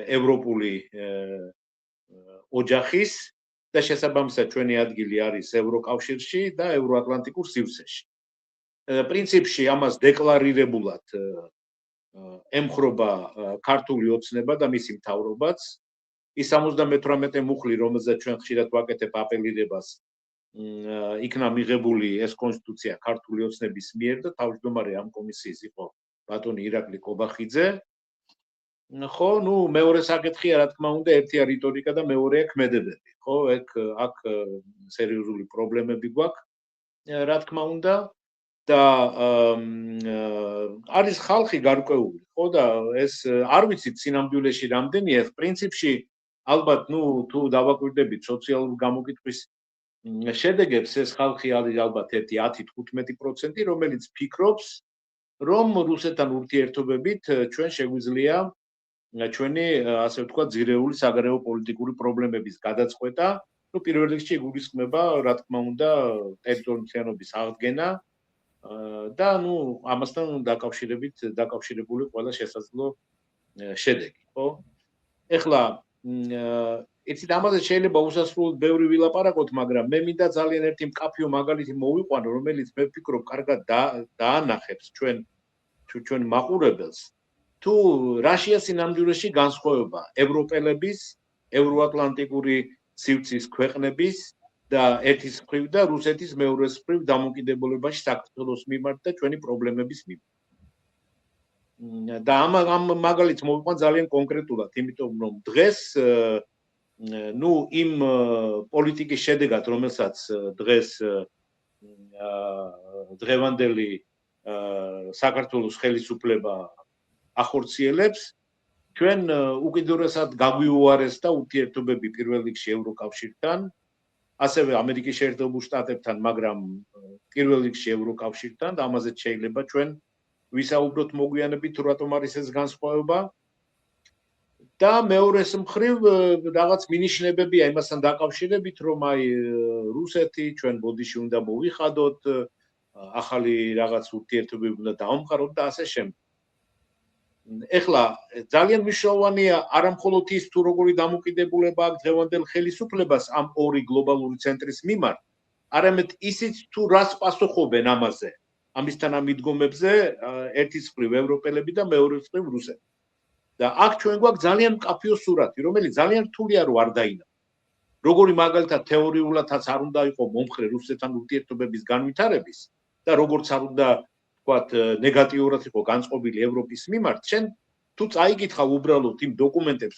ევროპული ოჯახის და შესაბამისად ჩვენი ადგილი არის ევროკავშირში და ევროატლანტიკურ სივრცეში. პრინციპში ამას დეკლარირებულად ემხრობა ქართული ოცნება და მისი მთავრობაც. ის 78 მუხლი, რომელზეც ჩვენ ხშირად ვაკეთებ აპელირებას, იქნა მიღებული ეს კონსტიტუცია ქართული ოცნების მიერ და თავმჯდომარე ამ კომისიის იყო ბატონი ირაკლი კობახიძე. ხო, მეორე საკითხია, რა თქმა უნდა, ერთია რიტორიკა და მეორეა ქმედებები. ხო, აქ სერიოზული პრობლემები გვაქვს, რა თქმა უნდა. და არის ხალხი გარკვეული, ხო და ეს არ ვიცით სინამდვილეში რამდენია, პრინციპში ალბათ, თუ დავაკვირდებით სოციალურ გამოკითხვის შედეგებს, ეს ხალხი არის ალბათ 10-15%, რომელიც ფიქრობს, რომ რუსეთთან ურთიერთობებით ჩვენ შეგვიძლია ჩვენი, ასე ვთქვათ, ძირეული საგარეო პოლიტიკური პრობლემების გადაწყვეტა, პირველ რიგში იგულისხმება, რა თქმა უნდა, ტერიტორიულობის აღდგენა და ამასთან დაკავშირებული ყველა შესაძლო შედეგი, ხო? ეხლა იცით, ამაზე შეიძლება უსასრულოდ ბევრი ვილაპარაკოთ, მაგრამ მე მინდა ძალიან ერთი მკაფიო მაგალითი მოვიყვანო, რომელიც მე ვფიქრობ, კარგად დაანახებს ჩვენ მაყურებელს, თუ რაშია სინამდვილეში განსხვავება ევროპელების, ევროატლანტიკური სივრცის ქვეყნების და ერთის მხრივ და რუსეთის მეორეს მხრივ დამოკიდებულებაში საქართველოს მიმართ და ჩვენი პრობლემების მიმართ. და ამ მაგალითს მოვიყვან ძალიან კონკრეტულად, იმიტომ რომ დღეს იმ პოლიტიკის შედეგად, რომელსაც დღეს დღევანდელი საქართველოს ხელისუფლება ახორციელებს, ჩვენ უკიდურესად გაგვიუარესდა ურთიერთობები პირველ რიგში ევროკავშირთან, ასევე ამერიკის შეერთებულ შტატებთან, მაგრამ პირველ რიგში ევროკავშირთან და ამაზეც შეიძლება ჩვენ ვისაუბროთ მოგვიანებით, თუ რატომ არის ეს განსხვავება. და მეორეს მხრივ რაღაც მინიშნებებია იმასთან დაკავშირებით, რომ რუსეთი ჩვენ ბოდიში უნდა მოვიხადოთ, ახალი რაღაც ურთიერთობები უნდა დავამყაროთ და ასე შემდეგ. ეხლა ძალიან მნიშვნელოვანია არა მხოლოდ ის, თუ როგორი დამოკიდებულება აქვს დღევანდელ ხელისუფლებას ამ ორი გლობალური ცენტრის მიმართ, არამედ ისიც, თუ რას პასუხობენ ამაზე, ამის თანამიდგომებზე, ერთის მხრივ ევროპელები და მეორეს მხრივ რუსეთი. და აქ ჩვენ გვაქვს ძალიან მკაფიო სურათი, რომელიც ძალიან რთულია რომ არ დაინახო. როგორი მაგალითად თეორიულადაც არ უნდა იყო მომხრე რუსეთთან ურთიერთობების განვითარების და როგორც არ უნდა ვთქვათ ნეგატიურად იყო განწყობილი ევროპის მიმართ, შენ თუ წაიკითხავ უბრალოდ იმ დოკუმენტებს,